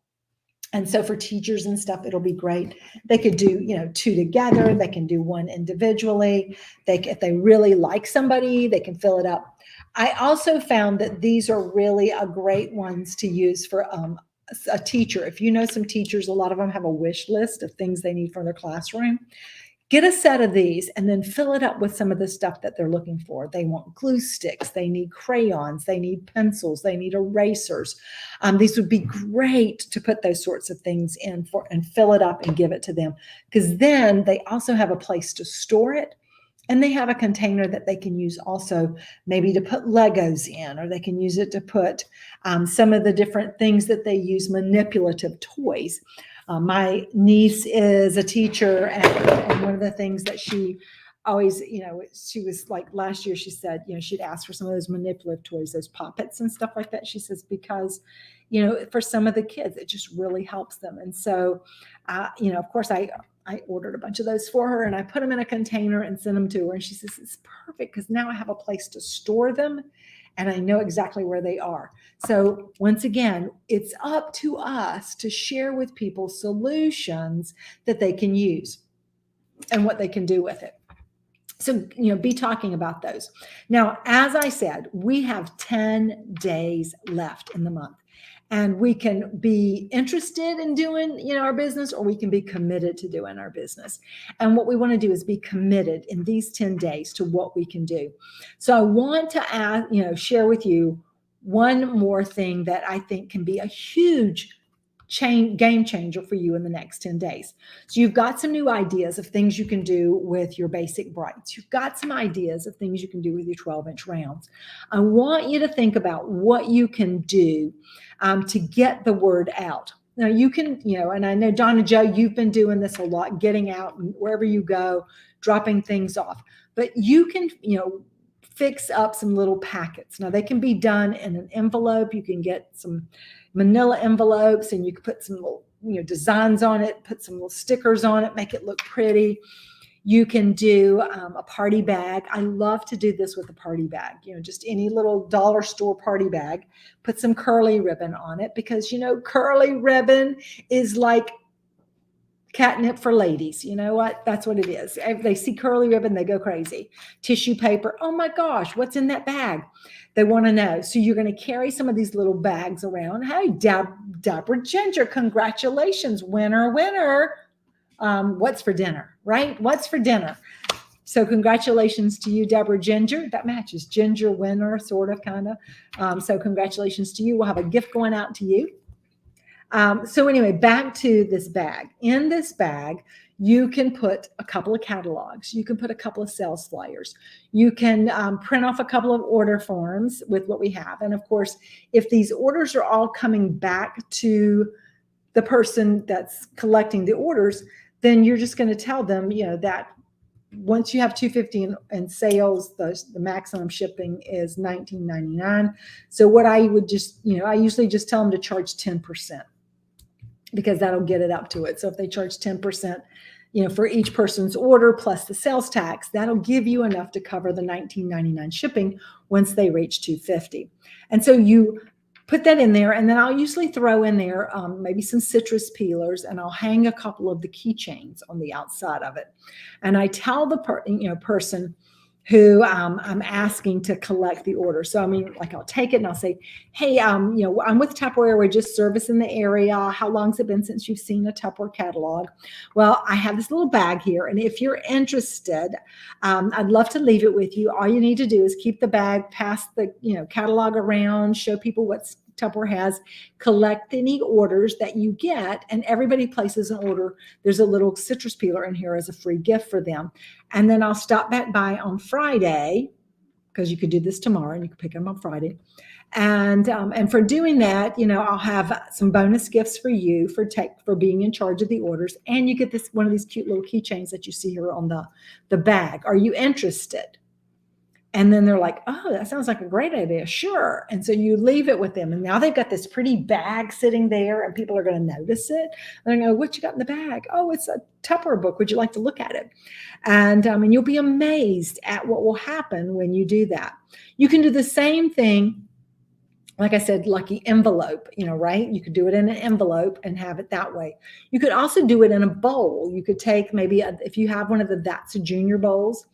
And so for teachers and stuff, it'll be great. They could do, 2 together. They can do 1 individually. If they really like somebody, they can fill it up. I also found that these are really a great ones to use for a teacher. If you know some teachers, a lot of them have a wish list of things they need for their classroom. Get a set of these and then fill it up with some of the stuff that they're looking for. They want glue sticks. They need crayons. They need pencils. They need erasers. These would be great to put those sorts of things in for and fill it up and give it to them, because then they also have a place to store it. And they have a container that they can use also maybe to put Legos in, or they can use it to put some of the different things that they use, manipulative toys. My niece is a teacher, and one of the things that she always, she was like last year, she said, she'd ask for some of those manipulative toys, those poppets and stuff like that. She says, because, for some of the kids, it just really helps them. And so, of course, I ordered a bunch of those for her, and I put them in a container and sent them to her. And she says, it's perfect because now I have a place to store them and I know exactly where they are. So once again, it's up to us to share with people solutions that they can use and what they can do with it. So, be talking about those. Now, as I said, we have 10 days left in the month. And we can be interested in doing, our business, or we can be committed to doing our business. And what we want to do is be committed in these 10 days to what we can do. So I want to share with you one more thing that I think can be a huge game changer for you in the next 10 days. So you've got some new ideas of things you can do with your basic brights. You've got some ideas of things you can do with your 12-inch rounds. I want you to think about what you can do to get the word out. Now you can, and I know Donna Joe, you've been doing this a lot, getting out wherever you go, dropping things off, but you can, fix up some little packets. Now they can be done in an envelope. You can get some manila envelopes and you can put some little, designs on it, put some little stickers on it, make it look pretty. You can do a party bag. I love to do this with a party bag, just any little dollar store party bag. Put some curly ribbon on it because, curly ribbon is like catnip for ladies. You know what? That's what it is. If they see curly ribbon, they go crazy. Tissue paper. Oh my gosh, what's in that bag? They want to know. So you're going to carry some of these little bags around. Hey, Deborah Ginger, congratulations, winner, winner. What's for dinner, right? What's for dinner? So congratulations to you, Deborah Ginger. That matches Ginger winner, sort of, kind of. So congratulations to you. We'll have a gift going out to you. So anyway, back to this bag. In this bag, you can put a couple of catalogs. You can put a couple of sales flyers. You can print off a couple of order forms with what we have. And of course, if these orders are all coming back to the person that's collecting the orders, then you're just going to tell them, that once you have $250 in sales, the maximum shipping is $19.99. So what I would just, I usually just tell them to charge 10%. Because that'll get it up to it. So if they charge 10%, for each person's order plus the sales tax, that'll give you enough to cover the $19.99 shipping once they reach $250. And so you put that in there, and then I'll usually throw in there maybe some citrus peelers, and I'll hang a couple of the keychains on the outside of it. And I tell the person who I'm asking to collect the order. So, I'll take it and I'll say, hey, I'm with Tupperware. We're just servicing the area. How long's it been since you've seen a Tupperware catalog? Well, I have this little bag here. And if you're interested, I'd love to leave it with you. All you need to do is keep the bag, pass the, catalog around, show people what Tupperware has, collect any orders that you get, and everybody places an order. There's a little citrus peeler in here as a free gift for them. And then I'll stop back by on Friday, because you could do this tomorrow and you can pick them on Friday. And for doing that, I'll have some bonus gifts for you for being in charge of the orders. And you get one of these cute little keychains that you see here on the bag. Are you interested? And then they're like, oh, that sounds like a great idea. Sure. And so you leave it with them. And now they've got this pretty bag sitting there, and people are going to notice it. They're going to go, what you got in the bag? Oh, it's a Tupperware book. Would you like to look at it? And you'll be amazed at what will happen when you do that. You can do the same thing. Like I said, lucky envelope, right? You could do it in an envelope and have it that way. You could also do it in a bowl. You could take maybe, if you have one of the That's a Junior bowls,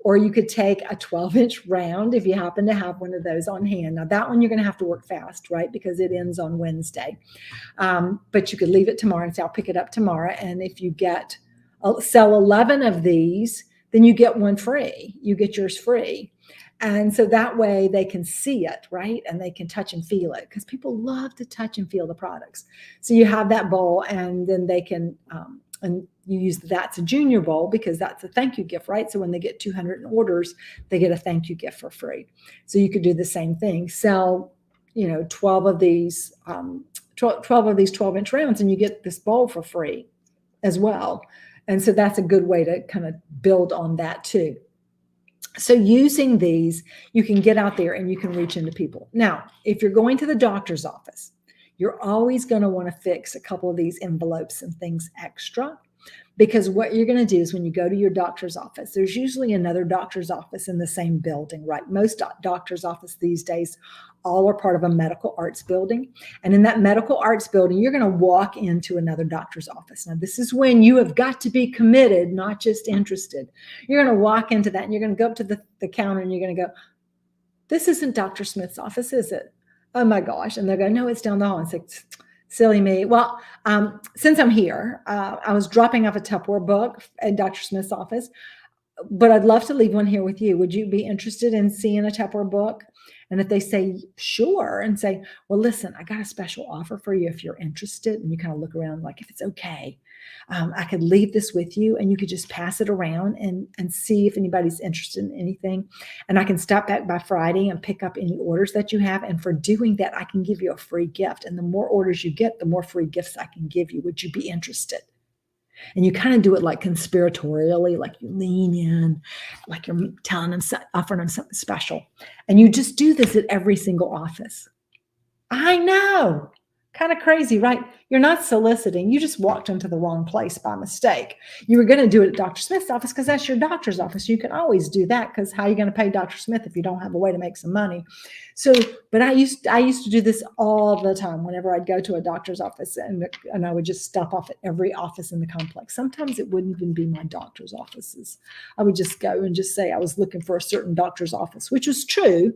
or you could take a 12-inch round if you happen to have one of those on hand. Now, that one you're going to have to work fast, right? Because it ends on Wednesday. But you could leave it tomorrow and say, I'll pick it up tomorrow. And if you sell 11 of these, then you get one free. You get yours free. And so that way they can see it, right? And they can touch and feel it, because people love to touch and feel the products. So you have that bowl, and then they can, and you use That's a Junior bowl because that's a thank you gift, right? So when they get 200 orders, they get a thank you gift for free. So you could do the same thing. Sell, 12 of these 12-inch rounds, and you get this bowl for free as well. And so that's a good way to kind of build on that too. So using these, you can get out there and you can reach into people. Now, if you're going to the doctor's office, you're always going to want to fix a couple of these envelopes and things extra, because what you're going to do is when you go to your doctor's office, there's usually another doctor's office in the same building, right? Most doctor's office these days all are part of a medical arts building. And in that medical arts building, you're going to walk into another doctor's office. Now, this is when you have got to be committed, not just interested. You're going to walk into that, and you're going to go up to the counter, and you're going to go, this isn't Dr. Smith's office, is it? Oh my gosh. And they're going, no, it's down the hall. And it's like, silly me. Well, since I'm here, I was dropping off a Tupperware book at Dr. Smith's office, but I'd love to leave one here with you. Would you be interested in seeing a Tupperware book? And if they say, sure, and say, well, listen, I got a special offer for you if you're interested. And you kind of look around like, if it's okay, I could leave this with you, and you could just pass it around and see if anybody's interested in anything. And I can stop back by Friday and pick up any orders that you have. And for doing that, I can give you a free gift. And the more orders you get, the more free gifts I can give you. Would you be interested? And you kind of do it like conspiratorially, like you lean in, like you're telling them, offering them something special. And you just do this at every single office. I know. Kind of crazy, right? You're not soliciting. You just walked into the wrong place by mistake. You were going to do it at Dr. Smith's office because that's your doctor's office. You can always do that because how are you going to pay Dr. Smith if you don't have a way to make some money? So, but I used to do this all the time whenever I'd go to a doctor's office, and I would just stop off at every office in the complex. Sometimes it wouldn't even be my doctor's offices. I would just go and just say I was looking for a certain doctor's office, which was true.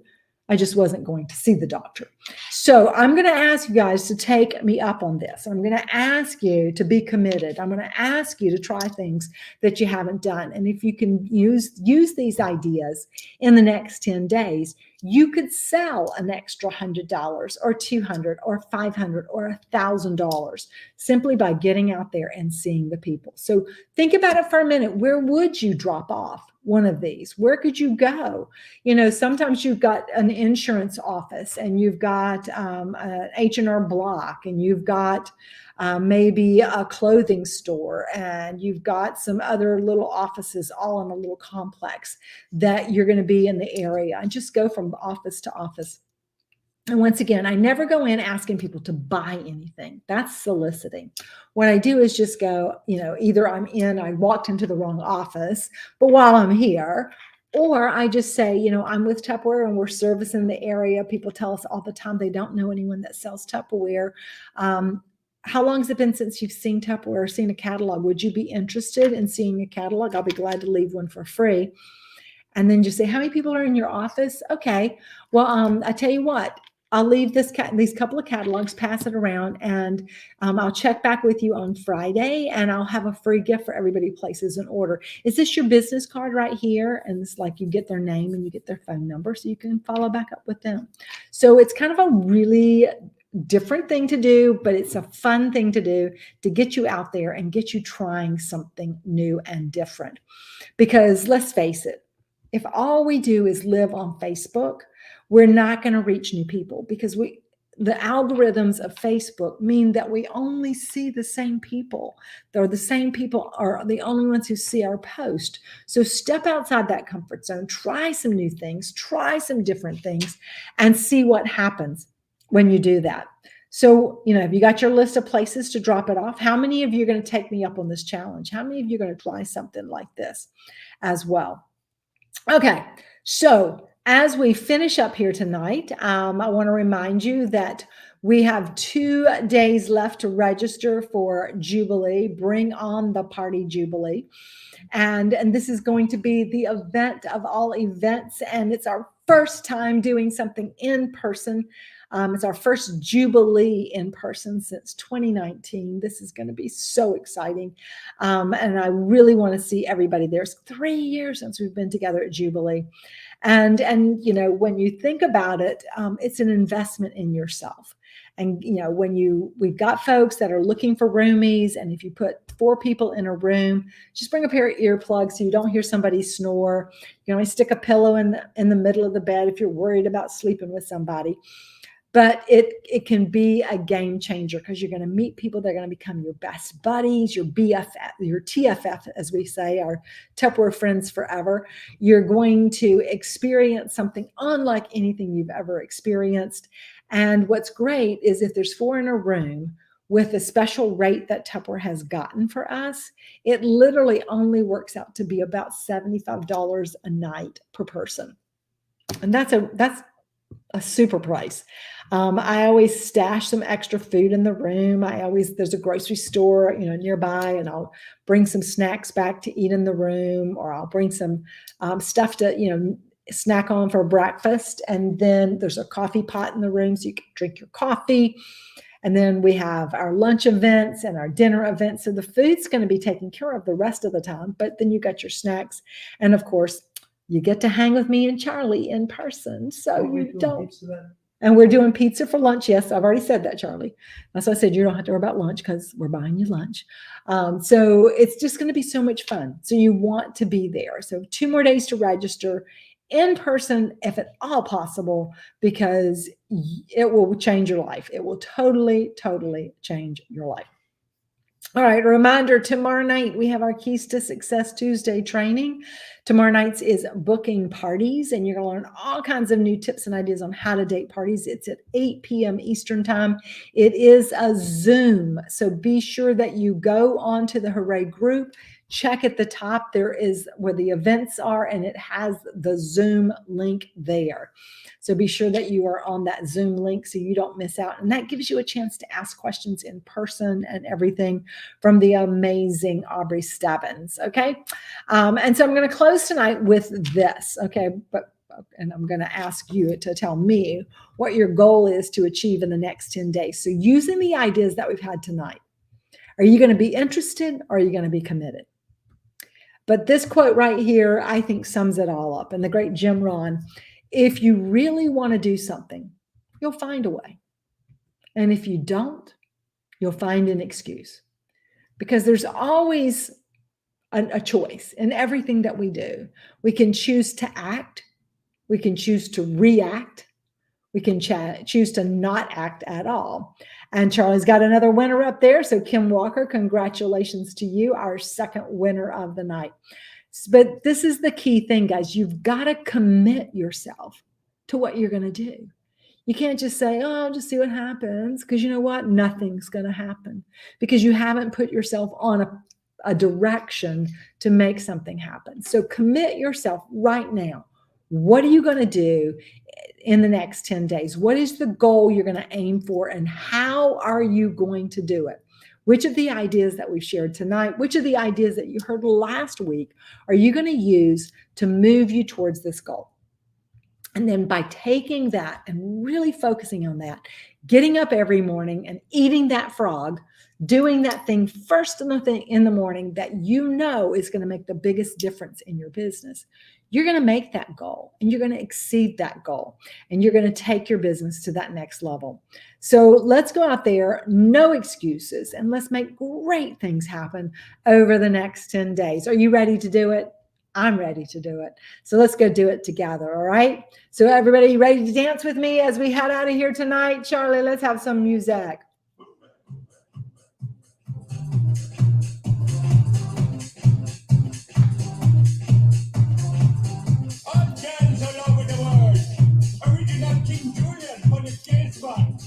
I just wasn't going to see the doctor. So I'm going to ask you guys to take me up on this. I'm going to ask you to be committed. I'm going to ask you to try things that you haven't done. And if you can use these ideas in the next 10 days, you could sell an extra $100 or $200 or $500 or $1,000 simply by getting out there and seeing the people. So think about it for a minute. Where would you drop off one of these? Where could you go? You know, sometimes you've got an insurance office and you've got an H&R Block, and you've got maybe a clothing store, and you've got some other little offices all in a little complex that you're going to be in the area, and just go from office to office. And once again, I never go in asking people to buy anything. That's soliciting. What I do is just go, you know, either I walked into the wrong office, but while I'm here, or I just say, you know, I'm with Tupperware and we're servicing the area. People tell us all the time they don't know anyone that sells Tupperware. How long has it been since you've seen Tupperware or seen a catalog? Would you be interested in seeing a catalog? I'll be glad to leave one for free. And then just say, how many people are in your office? Okay. Well, I tell you what, I'll leave these couple of catalogs, pass it around, and I'll check back with you on Friday, and I'll have a free gift for everybody who places an order. Is this your business card right here? And it's like you get their name and you get their phone number so you can follow back up with them. So it's kind of a really different thing to do, but it's a fun thing to do to get you out there and get you trying something new and different. Because let's face it, if all we do is live on Facebook, we're not going to reach new people, because the algorithms of Facebook mean that we only see the same people. The same people are the only ones who see our post. So step outside that comfort zone, try some new things, try some different things, and see what happens when you do that. So, you know, have you got your list of places to drop it off? How many of you are going to take me up on this challenge? How many of you are going to try something like this as well? Okay, so as we finish up here tonight, I want to remind you that we have 2 days left to register for Jubilee. Bring on the party, Jubilee. And this is going to be the event of all events, and it's our first time doing something in person. It's our first Jubilee in person since 2019. This is going to be so exciting. And I really want to see everybody. There's 3 years since we've been together at Jubilee. And you know, when you think about it, it's an investment in yourself. And, you know, we've got folks that are looking for roomies, and if you put 4 people in a room, just bring a pair of earplugs so you don't hear somebody snore. You can always stick a pillow in the middle of the bed if you're worried about sleeping with somebody. But it can be a game changer, because you're going to meet people that are going to become your best buddies, your BFF, your TFF, as we say, our Tupperware friends forever. You're going to experience something unlike anything you've ever experienced. And what's great is if there's 4 in a room, with the special rate that Tupperware has gotten for us, it literally only works out to be about $75 a night per person. And that's a super price. I always stash some extra food in the room. There's a grocery store, you know, nearby, and I'll bring some snacks back to eat in the room, or I'll bring some stuff to, you know, snack on for breakfast. And then there's a coffee pot in the room so you can drink your coffee. And then we have our lunch events and our dinner events. So the food's going to be taken care of the rest of the time, but then you got your snacks. And of course, you get to hang with me and Charlie in person. So you don't. And we're doing pizza for lunch. Yes, I've already said that, Charlie. That's why I said you don't have to worry about lunch, because we're buying you lunch. So it's just going to be so much fun. So you want to be there. So 2 more days to register in person, if at all possible, because it will change your life. It will totally, totally change your life. All right, a reminder, tomorrow night we have our Keys to Success Tuesday training. Tomorrow night's is booking parties, and you're going to learn all kinds of new tips and ideas on how to date parties. It's at 8 p.m. Eastern Time. It is a Zoom, so be sure that you go onto the Hooray group. Check at the top. There is where the events are, and it has the Zoom link there. So be sure that you are on that Zoom link so you don't miss out. And that gives you a chance to ask questions in person and everything from the amazing Aubrey Stebbins. Okay. And so I'm going to close tonight with this. Okay. And I'm going to ask you to tell me what your goal is to achieve in the next 10 days. So using the ideas that we've had tonight, are you going to be interested or are you going to be committed? But this quote right here, I think sums it all up. And the great Jim Rohn, if you really want to do something, you'll find a way. And if you don't, you'll find an excuse. Because there's always a choice in everything that we do. We can choose to act. We can choose to react. We can choose to not act at all. And Charlie's got another winner up there. So Kim Walker, congratulations to you, our second winner of the night. But this is the key thing, guys. You've got to commit yourself to what you're going to do. You can't just say, oh, I'll just see what happens. Because you know what? Nothing's going to happen because you haven't put yourself on a direction to make something happen. So commit yourself right now. What are you going to do in the next 10 days? What is the goal you're going to aim for? And how are you going to do it? Which of the ideas that we've shared tonight, which of the ideas that you heard last week are you going to use to move you towards this goal? And then by taking that and really focusing on that, getting up every morning and eating that frog, doing that thing first in the morning that you know is going to make the biggest difference in your business, you're going to make that goal and you're going to exceed that goal and you're going to take your business to that next level. So let's go out there, no excuses, and let's make great things happen over the next 10 days. Are you ready to do it? I'm ready to do it. So let's go do it together. All right. So everybody ready to dance with me as we head out of here tonight? Charlie, let's have some music. All all over the world. Original King Julian on the case box.